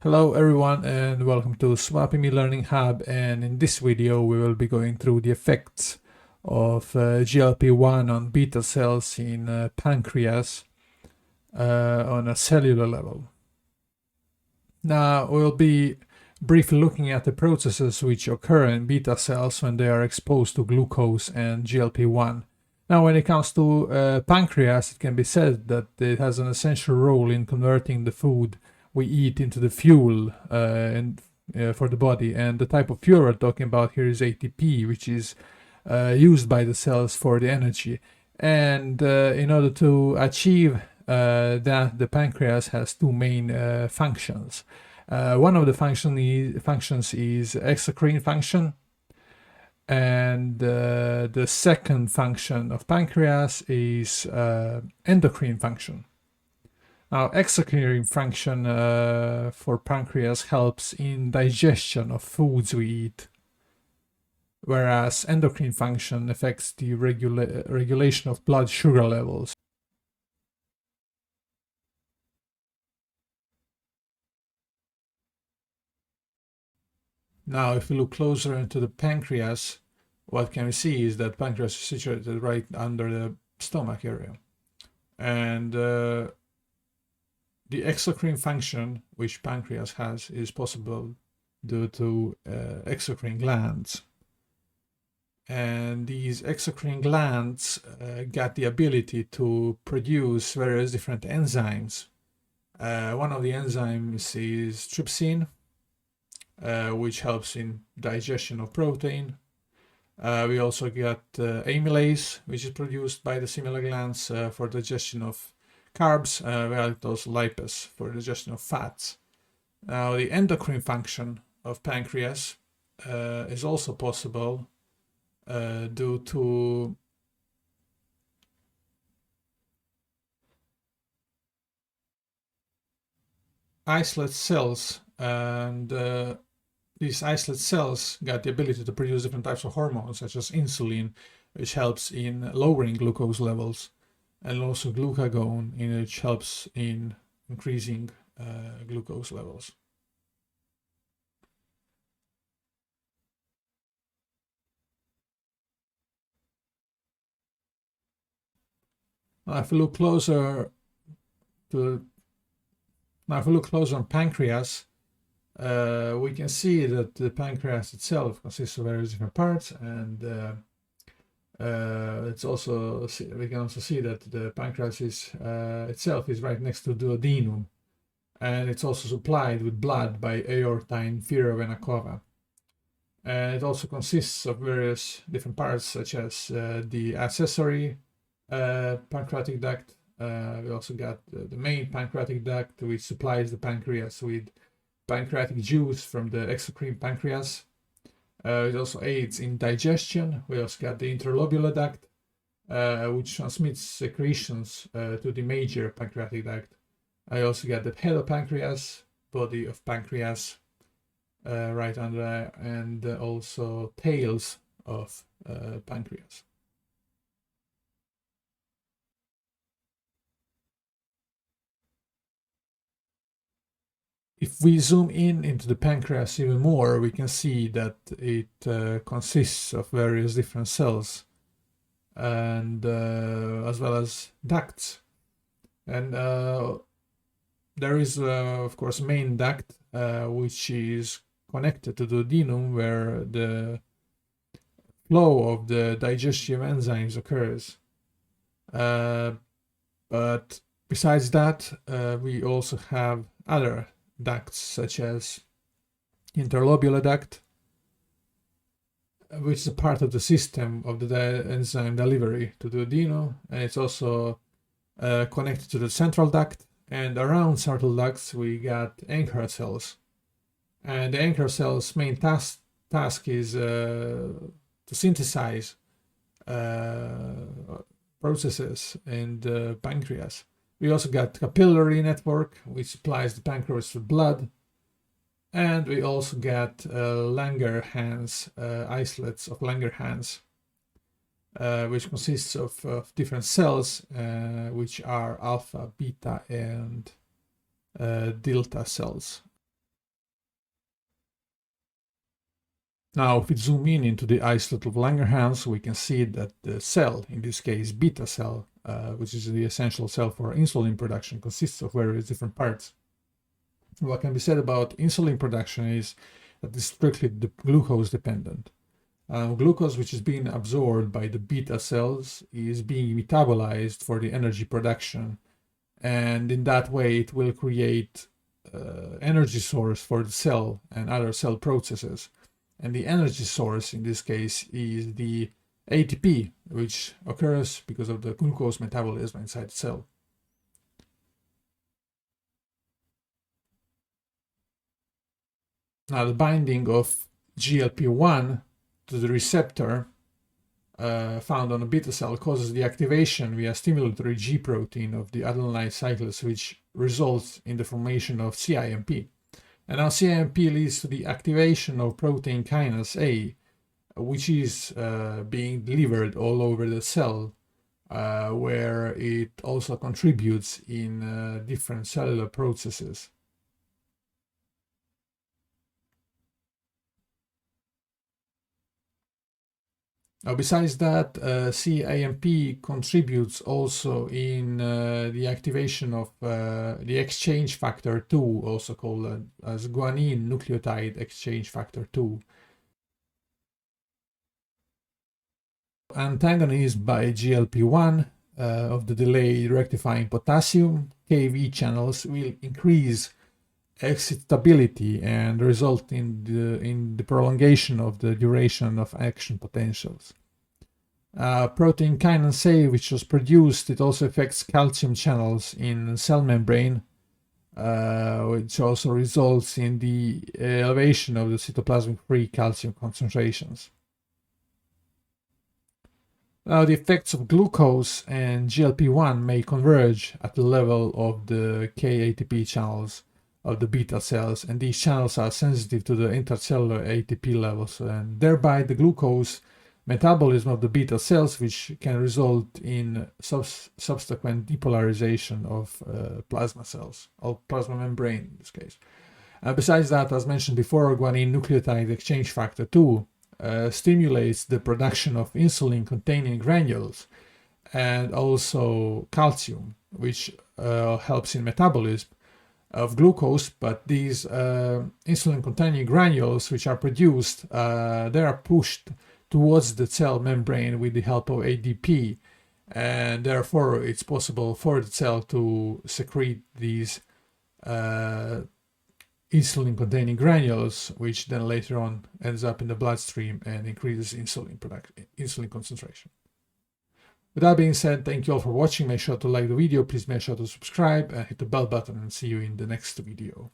Hello everyone and welcome to SwapMe Learning Hub, and in this video we will be going through the effects of GLP-1 on beta cells in pancreas on a cellular level. Now we'll be briefly looking at the processes which occur in beta cells when they are exposed to glucose and GLP-1. Now when it comes to pancreas, it can be said that it has an essential role in converting the food we eat into the fuel for the body, and the type of fuel we're talking about here is ATP, which is used by the cells for the energy. And in order to achieve that, the pancreas has two main functions. One of the functions is exocrine function, and the second function of pancreas is endocrine function. Now, exocrine function for pancreas helps in digestion of foods we eat, whereas endocrine function affects the regulation of blood sugar levels. Now, if we look closer into the pancreas, what can we see is that pancreas is situated right under the stomach area. And the exocrine function which pancreas has is possible due to exocrine glands. And these exocrine glands got the ability to produce various different enzymes. One of the enzymes is trypsin, which helps in digestion of protein. We also got amylase, which is produced by the similar glands for digestion of carbs, while also lipase for digestion of fats. Now, the endocrine function of pancreas is also possible due to islet cells, and these islet cells got the ability to produce different types of hormones such as insulin, which helps in lowering glucose levels, and also glucagon, which helps in increasing glucose levels. Now, if we look closer on pancreas, we can see that the pancreas itself consists of various different parts, and we can also see that the pancreas itself is right next to the duodenum, and it's also supplied with blood by aorta inferior vena cava. And it also consists of various different parts, such as the accessory pancreatic duct. We also got the main pancreatic duct, which supplies the pancreas with pancreatic juice from the exocrine pancreas. It also aids in digestion. We also got the interlobular duct, which transmits secretions to the major pancreatic duct. I also got the head of pancreas, body of pancreas, right under there, and also tails of pancreas. If we zoom into the pancreas even more, we can see that it consists of various different cells, and as well as ducts. And there is, of course, a main duct, which is connected to the duodenum, where the flow of the digestive enzymes occurs. But besides that, we also have other ducts, such as interlobular duct, which is a part of the system of the enzyme delivery to the duodenum, and it's also connected to the central duct. And around central ducts we got anchor cells, and the anchor cells' main task is to synthesize processes in the pancreas. We also got capillary network, which supplies the pancreas with blood, and we also got Langerhans, islets of Langerhans, which consists of different cells, which are alpha, beta, and delta cells. Now, if we zoom in into the isolate of Langerhans, we can see that the cell, in this case beta cell, which is the essential cell for insulin production, consists of various different parts. What can be said about insulin production is that it's strictly glucose dependent. Glucose, which is being absorbed by the beta cells, is being metabolized for the energy production, and in that way it will create energy source for the cell and other cell processes. And the energy source in this case is the ATP, which occurs because of the glucose metabolism inside the cell. Now, the binding of GLP-1 to the receptor found on a beta cell causes the activation via stimulatory G protein of the adenylyl cyclase, which results in the formation of CIMP. And now CIMP leads to the activation of protein kinase A, which is being delivered all over the cell, where it also contributes in different cellular processes. Now, besides that, CIMP contributes also in the activation of the exchange factor 2, also called as guanine nucleotide exchange factor 2. Antagonism by GLP-1 of the delayed rectifying potassium KV channels will increase excitability and result in the prolongation of the duration of action potentials. Protein kinase A, which was produced, it also affects calcium channels in cell membrane, which also results in the elevation of the cytoplasmic free calcium concentrations. Now, the effects of glucose and GLP-1 may converge at the level of the K-ATP channels of the beta cells, and these channels are sensitive to the intercellular ATP levels, and thereby the glucose metabolism of the beta cells, which can result in subsequent depolarization of plasma cells, or plasma membrane in this case. Besides that, as mentioned before, guanine nucleotide exchange factor 2 stimulates the production of insulin-containing granules and also calcium, which helps in metabolism of glucose. But these insulin-containing granules, which are produced, they are pushed towards the cell membrane with the help of ADP, and therefore it's possible for the cell to secrete these insulin-containing granules, which then later on ends up in the bloodstream and increases insulin concentration. With that being said, thank you all for watching. Make sure to like the video, please make sure to subscribe and hit the bell button, and see you in the next video.